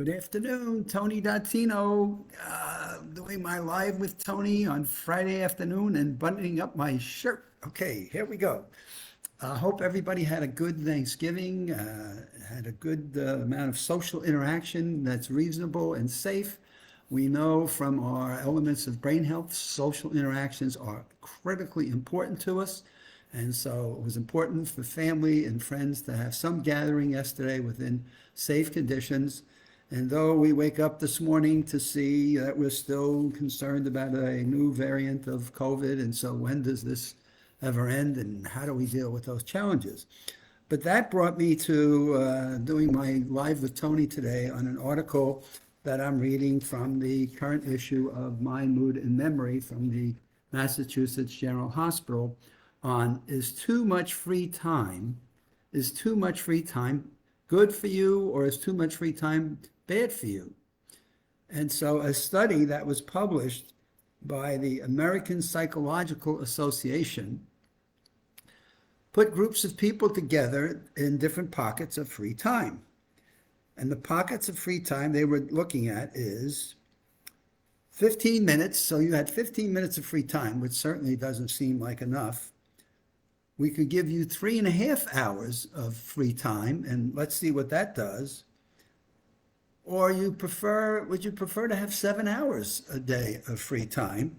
Good afternoon, Tony Dottino. Doing my live with Tony on Friday afternoon and buttoning up my shirt. Okay, here we go. I hope everybody had a good Thanksgiving, had a good amount of social interaction that's reasonable and safe. We know from our elements of brain health, social interactions are critically important to us. And so it was important for family and friends to have some gathering yesterday within safe conditions. And though we wake up this morning to see that we're still concerned about a new variant of COVID, and so when does this ever end and how do we deal with those challenges? But that brought me to doing my live with Tony today on an article that I'm reading from the current issue of Mind, Mood, and Memory from the Massachusetts General Hospital on is too much free time good for you, or is too much free time bad for you? And so a study that was published by the American Psychological Association put groups of people together in different pockets of free time. And the pockets of free time they were looking at is 15 minutes. So you had 15 minutes of free time, which certainly doesn't seem like enough. We could give you 3.5 hours of free time, and let's see what that does. Or would you prefer to have 7 hours a day of free time?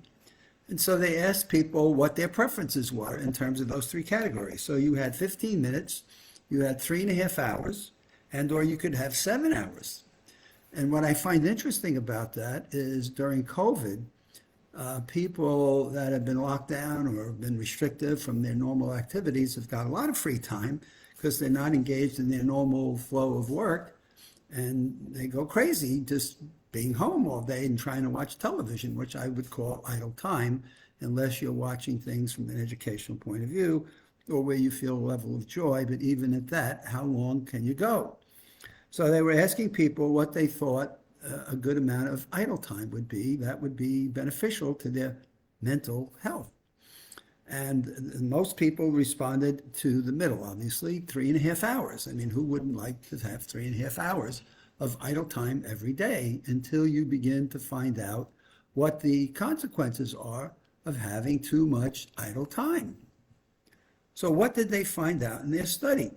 And so they asked people what their preferences were in terms of those three categories. So you had 15 minutes, you had 3.5 hours, and or you could have 7 hours. And what I find interesting about that is during COVID, people that have been locked down or been restricted from their normal activities have got a lot of free time because they're not engaged in their normal flow of work, and they go crazy just being home all day and trying to watch television, which I would call idle time, unless you're watching things from an educational point of view or where you feel a level of joy. But even at that, how long can you go? So they were asking people what they thought a good amount of idle time would be that would be beneficial to their mental health. And most people responded to the middle, obviously, 3.5 hours. I mean, who wouldn't like to have 3.5 hours of idle time every day until you begin to find out what the consequences are of having too much idle time? So what did they find out in their study?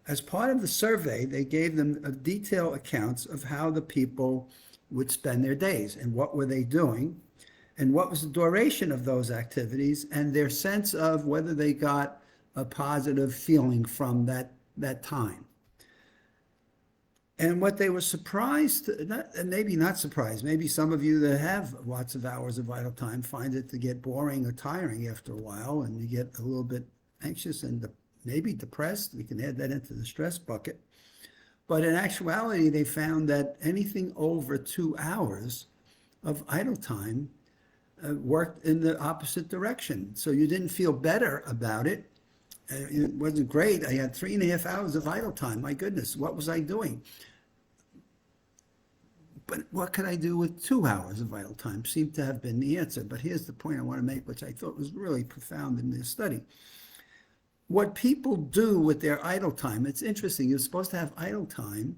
As part of the survey, they gave them detailed accounts of how the people would spend their days and what were they doing and what was the duration of those activities and their sense of whether they got a positive feeling from that time. And what they were surprised, and maybe not surprised, maybe some of you that have lots of hours of idle time find it to get boring or tiring after a while, and you get a little bit anxious and maybe depressed. We can add that into the stress bucket. But in actuality, they found that anything over 2 hours of idle time worked in the opposite direction. So you didn't feel better about it. It wasn't great. I had 3.5 hours of idle time. My goodness, what was I doing? But what could I do with 2 hours of idle time? Seemed to have been the answer. But here's the point I want to make, which I thought was really profound in this study. What people do with their idle time, it's interesting. You're supposed to have idle time,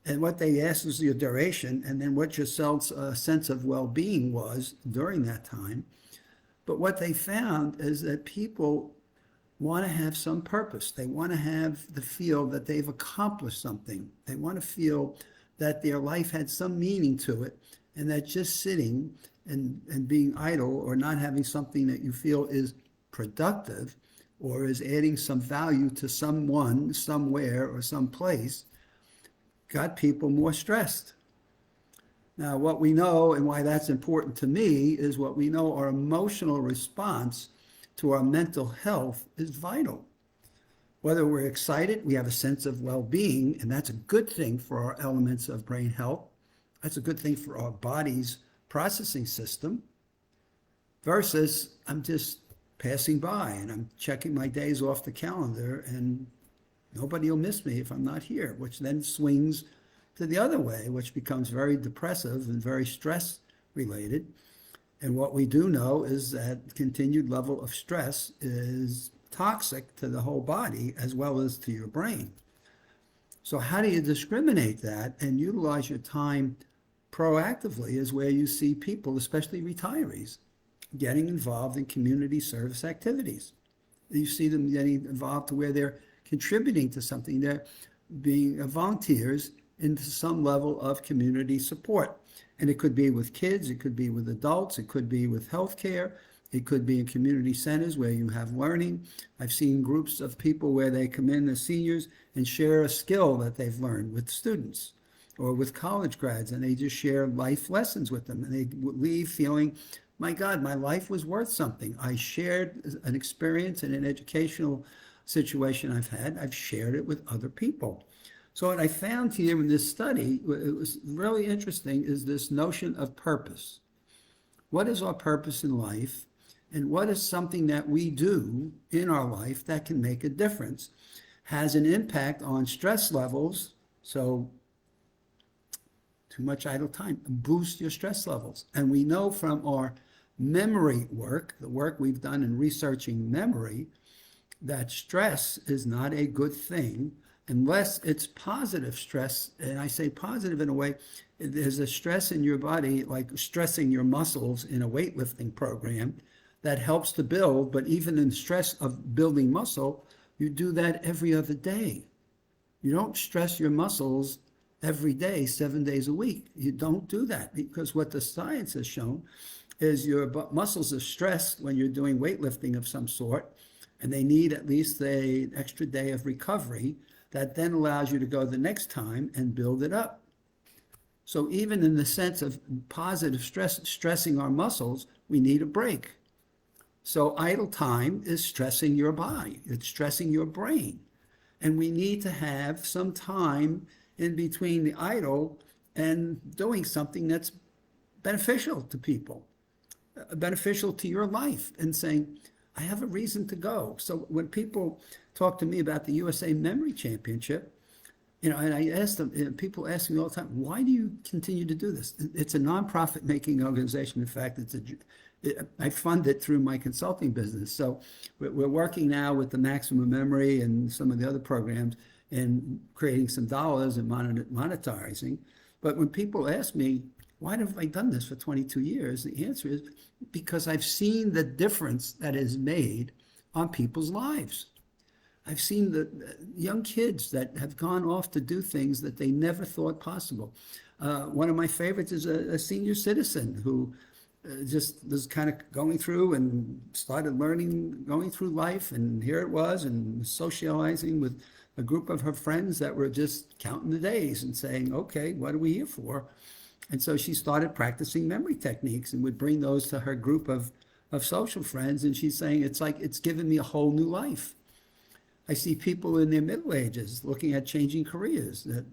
and what they asked is your duration, and then what your sense of well-being was during that time. But what they found is that people want to have some purpose. They want to have the feel that they've accomplished something. They want to feel that their life had some meaning to it, and that just sitting and being idle or not having something that you feel is productive or is adding some value to someone, somewhere, or someplace, got people more stressed. Now, what we know and why that's important to me is what we know our emotional response to our mental health is vital. Whether we're excited, we have a sense of well-being, and that's a good thing for our elements of brain health. That's a good thing for our body's processing system, versus I'm just passing by and I'm checking my days off the calendar and nobody will miss me if I'm not here, which then swings to the other way, which becomes very depressive and very stress related. And what we do know is that continued level of stress is toxic to the whole body as well as to your brain. So how do you discriminate that and utilize your time proactively is where you see people, especially retirees, getting involved in community service activities. You see them getting involved to where they're contributing to something. They're being volunteers into some level of community support. And it could be with kids, it could be with adults, it could be with healthcare, it could be in community centers where you have learning. I've seen groups of people where they come in as seniors and share a skill that they've learned with students or with college grads, and they just share life lessons with them. And they leave feeling, my God, my life was worth something. I shared an experience in an educational situation I've had. I've shared it with other people. So what I found here in this study, it was really interesting, is this notion of purpose. What is our purpose in life? And what is something that we do in our life that can make a difference? Has an impact on stress levels. So too much idle time, boost your stress levels. And we know from our memory work, the work we've done in researching memory, that stress is not a good thing unless it's positive stress. And I say positive in a way, there's a stress in your body, like stressing your muscles in a weightlifting program that helps to build, but even in stress of building muscle, you do that every other day. You don't stress your muscles every day, 7 days a week. You don't do that, because what the science has shown is your muscles are stressed when you're doing weightlifting of some sort, and they need at least an extra day of recovery that then allows you to go the next time and build it up. So even in the sense of positive stress, stressing our muscles, we need a break. So idle time is stressing your body, it's stressing your brain. And we need to have some time in between the idle and doing something that's beneficial to people, beneficial to your life, and saying, I have a reason to go. So when people talk to me about the USA Memory Championship, and I ask them, people ask me all the time, why do you continue to do this? It's a nonprofit making organization. In fact, I fund it through my consulting business. So we're working now with the Maximum Memory and some of the other programs and creating some dollars and monetizing. But when people ask me, why have I done this for 22 years? The answer is because I've seen the difference that is made on people's lives. I've seen the young kids that have gone off to do things that they never thought possible. One of my favorites is a senior citizen who just was kind of going through and started learning, going through life, and here it was, and socializing with a group of her friends that were just counting the days and saying, okay, what are we here for? And so she started practicing memory techniques and would bring those to her group of social friends. And she's saying, it's like, it's given me a whole new life. I see people in their middle ages looking at changing careers that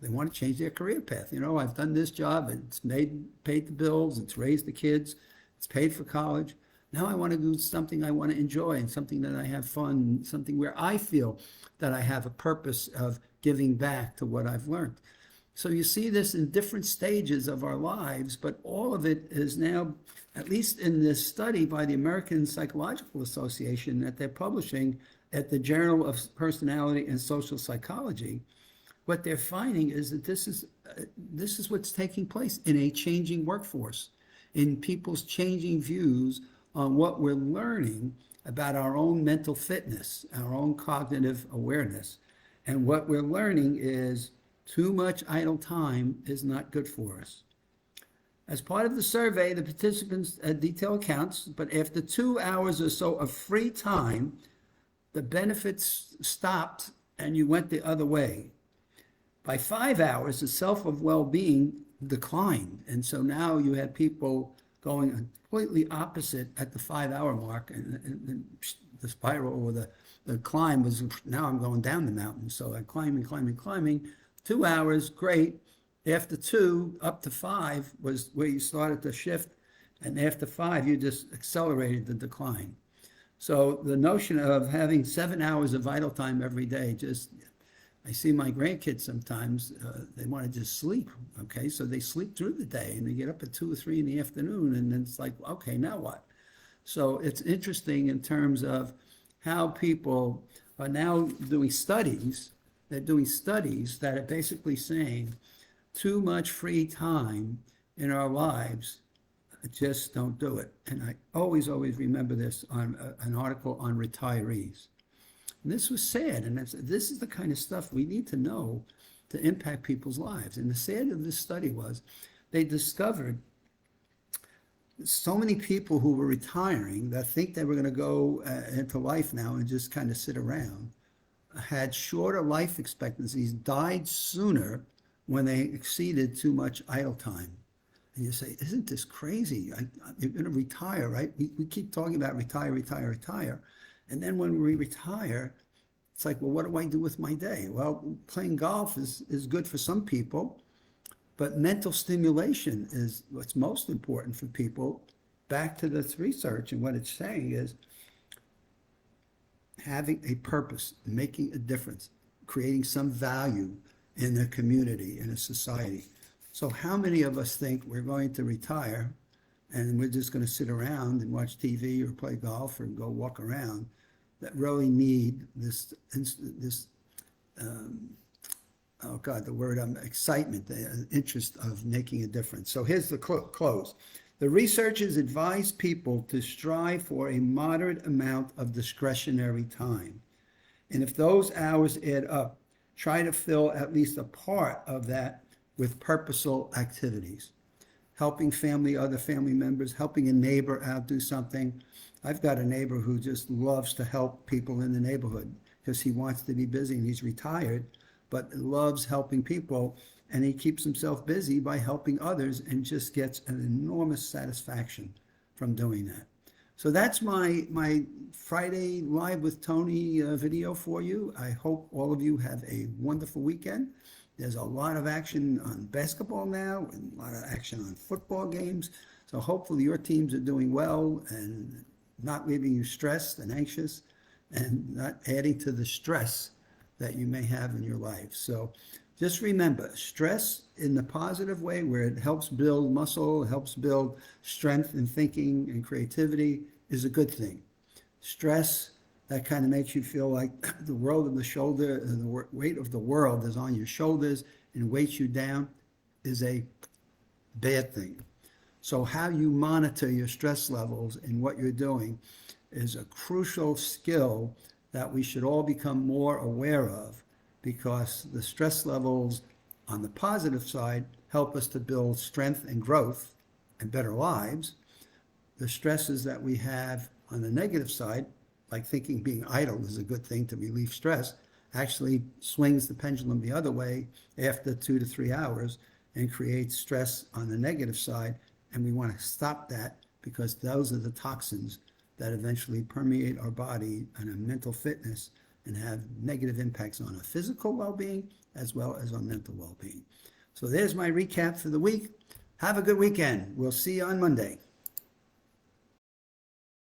they want to change their career path. I've done this job, it's paid the bills, it's raised the kids, it's paid for college. Now I want to do something I want to enjoy and something that I have fun, something where I feel that I have a purpose of giving back to what I've learned. So you see this in different stages of our lives, but all of it is now, at least in this study by the American Psychological Association that they're publishing at the Journal of Personality and Social Psychology, what they're finding is that this is what's taking place in a changing workforce, in people's changing views on what we're learning about our own mental fitness, our own cognitive awareness. And what we're learning is too much idle time is not good for us. As part of the survey, the participants had detailed accounts, but after 2 hours or so of free time, the benefits stopped and you went the other way. By 5 hours, the self of well-being declined. And so now you had people going completely opposite at the 5-hour mark, and the spiral or the climb was, now I'm going down the mountain. So I'm climbing. 2 hours, great. After 2, up to 5 was where you started to shift. And after 5, you just accelerated the decline. So the notion of having 7 hours of idle time every day, I see my grandkids sometimes, they want to just sleep, okay? So they sleep through the day and they get up at 2 or 3 in the afternoon, and then it's like, okay, now what? So it's interesting in terms of how people are now doing studies they're doing studies that are basically saying too much free time in our lives, just don't do it. And I always remember this on an article on retirees. And this was sad, and this is the kind of stuff we need to know to impact people's lives. And the sad of this study was they discovered so many people who were retiring that think they were going to go into life now and just kind of sit around had shorter life expectancies, died sooner when they exceeded too much idle time. And you say, isn't this crazy? You're going to retire, right? We keep talking about retire. And then when we retire, it's like, well, what do I do with my day? Well, playing golf is good for some people, but mental stimulation is what's most important for people. Back to this research, and what it's saying is having a purpose, making a difference, creating some value in a community, in a society. So how many of us think we're going to retire and we're just going to sit around and watch TV or play golf or go walk around, that really need this oh God, the word excitement, the interest of making a difference. So here's the close. The researchers advise people to strive for a moderate amount of discretionary time. And if those hours add up, try to fill at least a part of that with purposeful activities. Helping other family members, helping a neighbor out do something. I've got a neighbor who just loves to help people in the neighborhood because he wants to be busy and he's retired, but loves helping people, and he keeps himself busy by helping others and just gets an enormous satisfaction from doing that. So that's my Friday Live with Tony video for you. I hope all of you have a wonderful weekend. There's a lot of action on basketball now and a lot of action on football games. So hopefully your teams are doing well and not leaving you stressed and anxious and not adding to the stress that you may have in your life. So just remember, stress in the positive way, where it helps build muscle, helps build strength in thinking and creativity, is a good thing. Stress that kind of makes you feel like the world of the shoulder, the weight of the world is on your shoulders and weights you down, is a bad thing. So how you monitor your stress levels and what you're doing is a crucial skill that we should all become more aware of, because the stress levels on the positive side help us to build strength and growth and better lives. The stresses that we have on the negative side, like thinking being idle is a good thing to relieve stress, actually swings the pendulum the other way after 2 to 3 hours and creates stress on the negative side. And we want to stop that, because those are the toxins that eventually permeate our body and our mental fitness and have negative impacts on our physical well-being as well as our mental well-being. So there's my recap for the week. Have a good weekend. We'll see you on Monday.